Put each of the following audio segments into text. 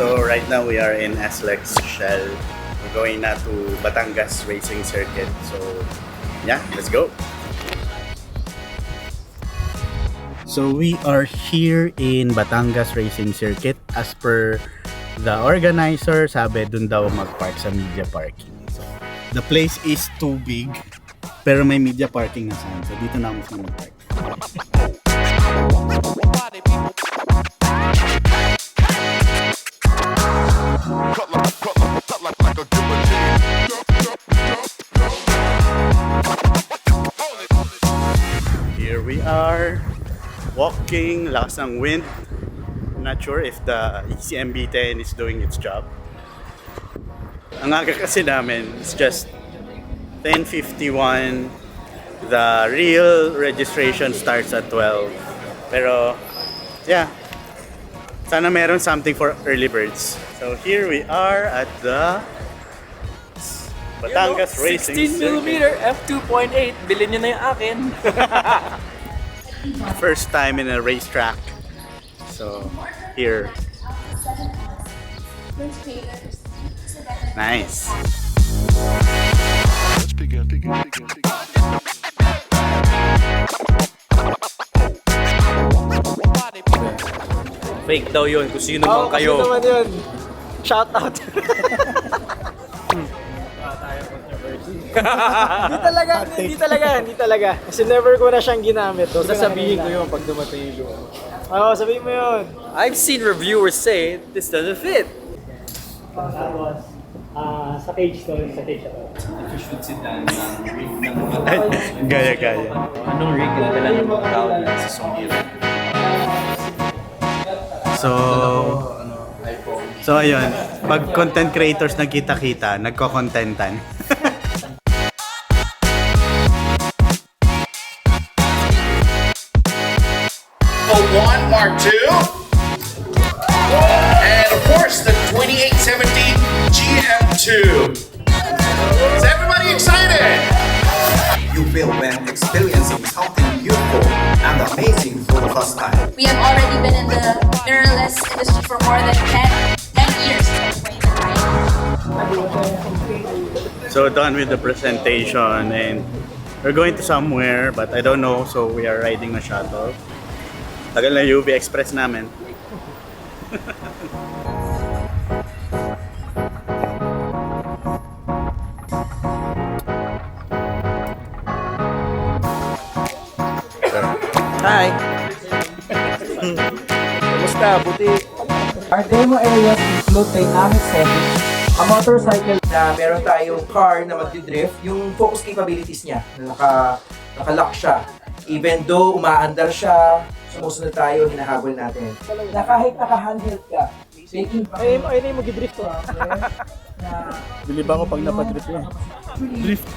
So right now we are in SLEX Shell. We're going na to Batangas Racing Circuit. So yeah, let's go. So we are here in Batangas Racing Circuit. As per the organizer, sabi dun daw mag-park sa media parking. So the place is too big, pero may media parking na sign. So dito na ako mag-park. Here we are walking, lakas ng wind. I'm not sure if the ECM B10 is doing its job. Ang aga kasi namin, it's just 10:51. The real registration starts at 12. Pero yeah, sana meron something for early birds. So here we are at the Batangas Racing 16mm F2.8. Bilhin nyo na yung akin. First time in a racetrack. So here. Nice. Fake daw yun kung sino man kayo. Kasi naman yun. Shout out. Hindi talaga. Kasi never ko na siyang ginamit. So sasabihin ko yun pag dumating yung lumo. Oo, sabihin mo yun. I've seen reviewers say this doesn't fit. Tapos, sa page ko, sa page ako. If you should sit down ng rig ng Gaya. Anong rig ang dala ng mga tao dito sa Sony Event? So ayun, pag content creators nagkita-kita, nagko-contentan. A1 Mk2 and of course the 2870 GM2. Is everybody excited? You feel when experiencing something beautiful and amazing for the first time. We have already been in the mirrorless industry for more than 10 years. So done with the presentation and we're going to somewhere but I don't know, so we are riding a shuttle. Tagal na UV Express namin. Hi! Kamusta? Buti. Our demo areas include dynamic settings, a motorcycle na meron tayong car na magdi-drift, yung focus capabilities niya na naka-lock siya. Even though umaandar siya, sumusunod tayo, hinahabol natin. Na kahit naka-handheld ka, taking Ayun na yung mag-drift ko. Bilib ako pag napadrift yun. Drift.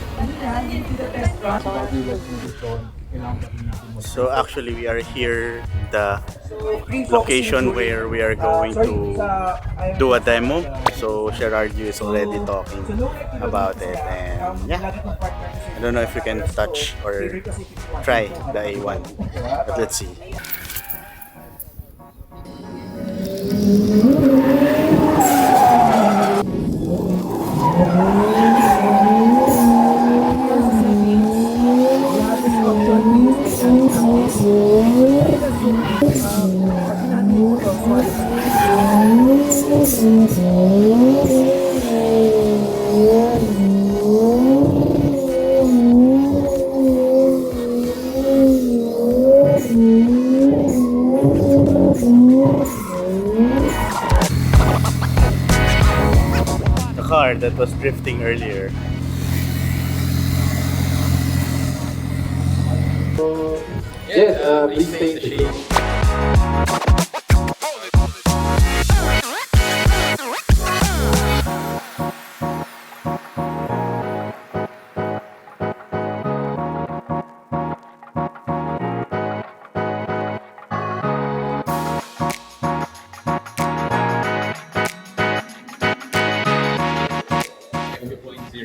So actually we are here the location where we are going to do a demo. So Gerardio is already talking about it and yeah, I don't know if we can touch or try the A1, but let's see. The car that was drifting earlier. Please stay in the shade.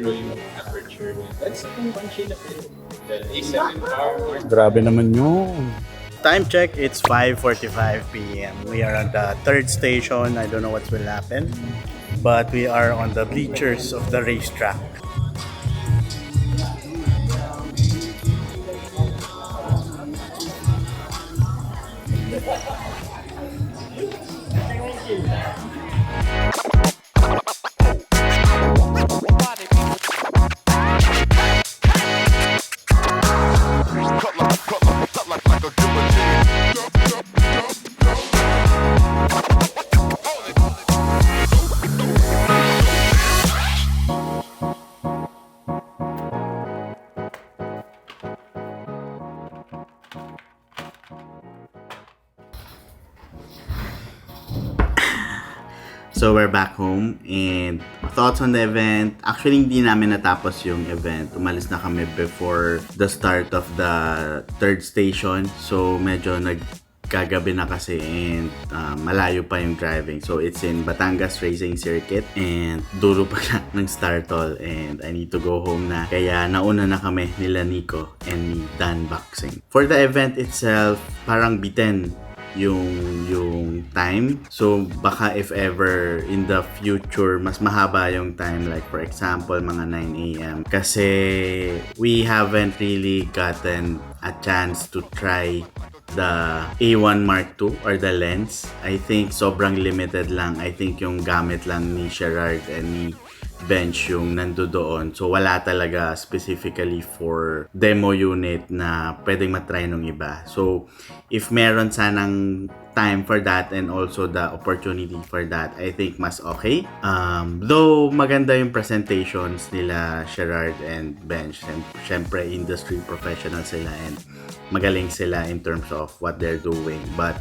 Yung aperture. That's yung one shade of it. The A7IV. Grabe naman yun. Time check, it's 5:45 p.m. We are at the third station. I don't know what will happen, but we are on the bleachers of the racetrack. So we're back home and thoughts on the event. Actually, hindi namin natapos yung event. Umalis na kami before the start of the third station. So medyo nagkagabi na kasi and malayo pa yung driving. So it's in Batangas Racing Circuit and dulo pa na ng startol and I need to go home na. Kaya nauna na kami nila Nico and ni Dan Boxing. For the event itself, parang B10 yung time. So baka if ever in the future mas mahaba yung time, like for example mga 9 a.m. kasi we haven't really gotten a chance to try the A1 Mk2 or the lens. I think sobrang limited lang. I think yung gamit lang ni Gerard and ni Bench yung nandoon. So wala talaga specifically for demo unit na pwedeng matry nung iba. So if meron sanang time for that and also the opportunity for that, I think mas okay. Though maganda yung presentations nila Gerard and Bench. Syempre industry professional sila and magaling sila in terms of what they're doing. But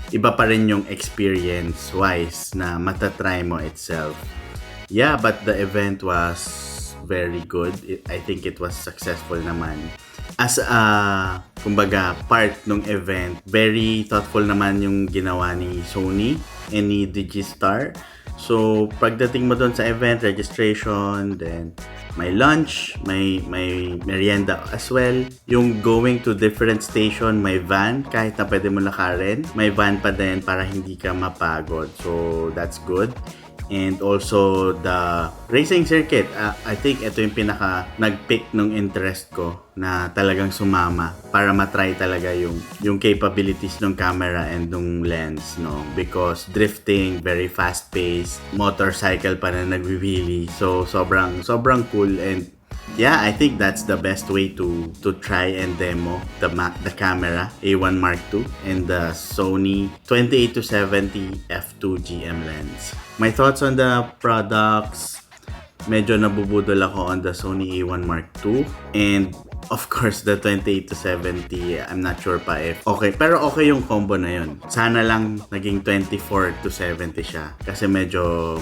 iba pa rin yung experience wise na matatry mo itself. Yeah, but the event was very good. I think it was successful naman. As a, kumbaga, part ng event, very thoughtful naman yung ginawa ni Sony and ni Digistar. So, pagdating mo doon sa event, registration, then may lunch, may merienda as well. Yung going to different station, may van, kahit na pwede mo lakarin. May van pa din para hindi ka mapagod. So, that's good. And also the racing circuit, I think ito yung pinaka nag-pick ng interest ko na talagang sumama para matry talaga yung capabilities ng camera and ng lens, no? Because drifting, very fast pace, motorcycle pa na nagwiwili. So sobrang cool and yeah, I think that's the best way to try and demo the camera A1 Mk2 and the Sony 28-70 F2 GM lens. My thoughts on the products, medyo nabubudol ako on the Sony A1 Mk2 and of course the 28-70, I'm not sure pa if okay, pero okay yung combo na yun. Sana lang naging 24-70 siya kasi medyo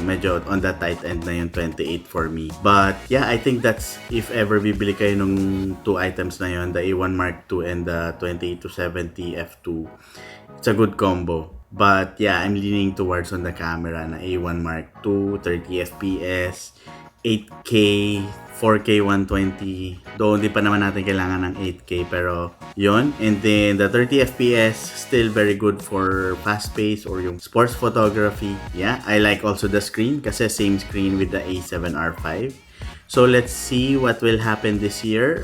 on the tight end na yung 28 for me. But yeah, I think that's if ever bibili kayo nung two items na yun, the A1 Mk2 and the 28-70 F2, it's a good combo. But yeah, I'm leaning towards on the camera na A1 Mk2, 30 FPS, 8K, 4K 120. Though hindi pa naman natin kailangan ng 8K pero yon. And then the 30 FPS still very good for fast pace or yung sports photography. Yeah, I like also the screen kasi same screen with the A7R5. So let's see what will happen this year.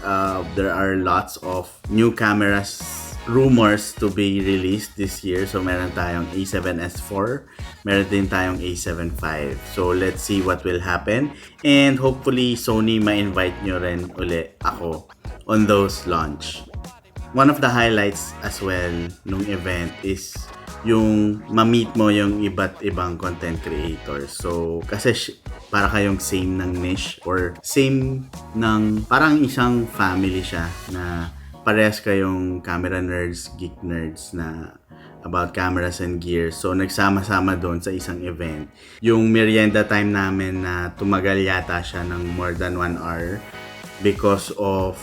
There are lots of new cameras rumors to be released this year. So meron tayong A7S4, meron din tayong A7V. So let's see what will happen and hopefully Sony ma-invite nyo rin uli ako on those launch. One of the highlights as well nung event is yung ma-meet mo yung iba't ibang content creators. So kasi para kayong same ng niche or same ng parang isang family siya na parehas kayong camera nerds, geek nerds na about cameras and gear. So, nagsama-sama doon sa isang event. Yung merienda time namin na tumagal yata siya ng more than 1 hour because of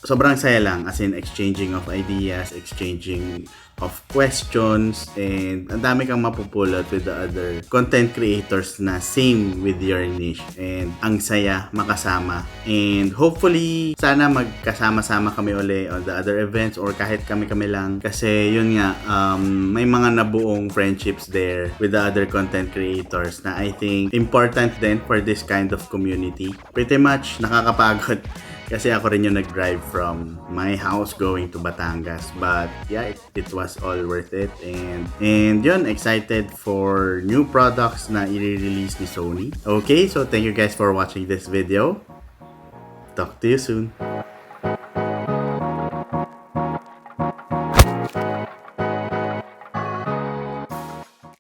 sobrang saya lang, as in exchanging of ideas, exchanging of questions, and ang dami kang mapupulot with the other content creators na same with your niche, and ang saya makasama, and hopefully sana magkasama-sama kami uli on the other events or kahit kami-kami lang, kasi yun nga, may mga nabuong friendships there with the other content creators na I think important din for this kind of community. Pretty much nakakapagod kasi ako rin yung nag-drive from my house going to Batangas. But yeah, it was all worth it. And yun, excited for new products na i-release ni Sony. Okay, so thank you guys for watching this video. Talk to you soon.